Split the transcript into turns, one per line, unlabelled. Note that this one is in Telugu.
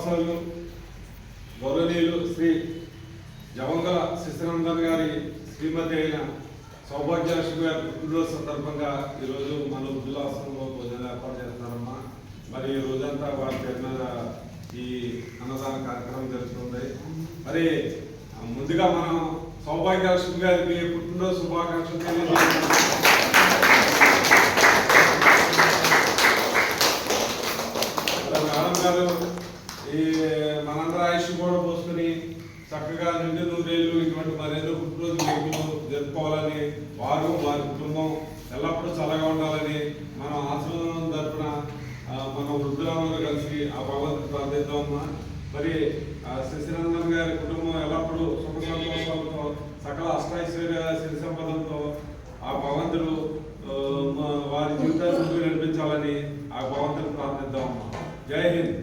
వారసులు గౌరవనీయులు శ్రీ జవంగల శిశునందన్ గారి శ్రీమతి అయిన సౌభాగ్యలక్ష్మి గారి పుట్టినరోజు సందర్భంగా ఈరోజు మన వృద్ధులాశ్రమంలో భోజనాలు ఏర్పాటు చేస్తున్నారమ్మా. మరి ఈ రోజంతా వారి పేరున ఈ అన్నదాన కార్యక్రమం జరుగుతుంది. మరి ముందుగా మనం సౌభాగ్యలక్ష్మి గారికి పుట్టినరోజు శుభాకాంక్షలు తెలియజేస్తున్నాం. మేడం గారు ఈ మనందరూ ఆయుష్ కూడా పోసుకుని చక్కగా నిండు నూరేళ్ళు ఇటువంటి మరేదో పుట్టినరోజు వేడుకలు జరుపుకోవాలని, వారు వారి కుటుంబం ఎల్లప్పుడూ చల్లగా ఉండాలని మనం ఆశ్రమం తరఫున మన వృద్ధులందరూ కలిసి ఆ భగవంతుడు ప్రార్థిద్దామమ్మా. మరి శశినందన్ గారి కుటుంబం ఎల్లప్పుడూ సుఖ సంతోషాలతో సకల అష్టైశ్వర్య సిరి సంపదలతో ఆ భగవంతుడు వారి జీవితాన్ని ముందుకు నడిపించాలని ఆ భగవంతుడు ప్రార్థిద్దామమ్మా. జై హింద్.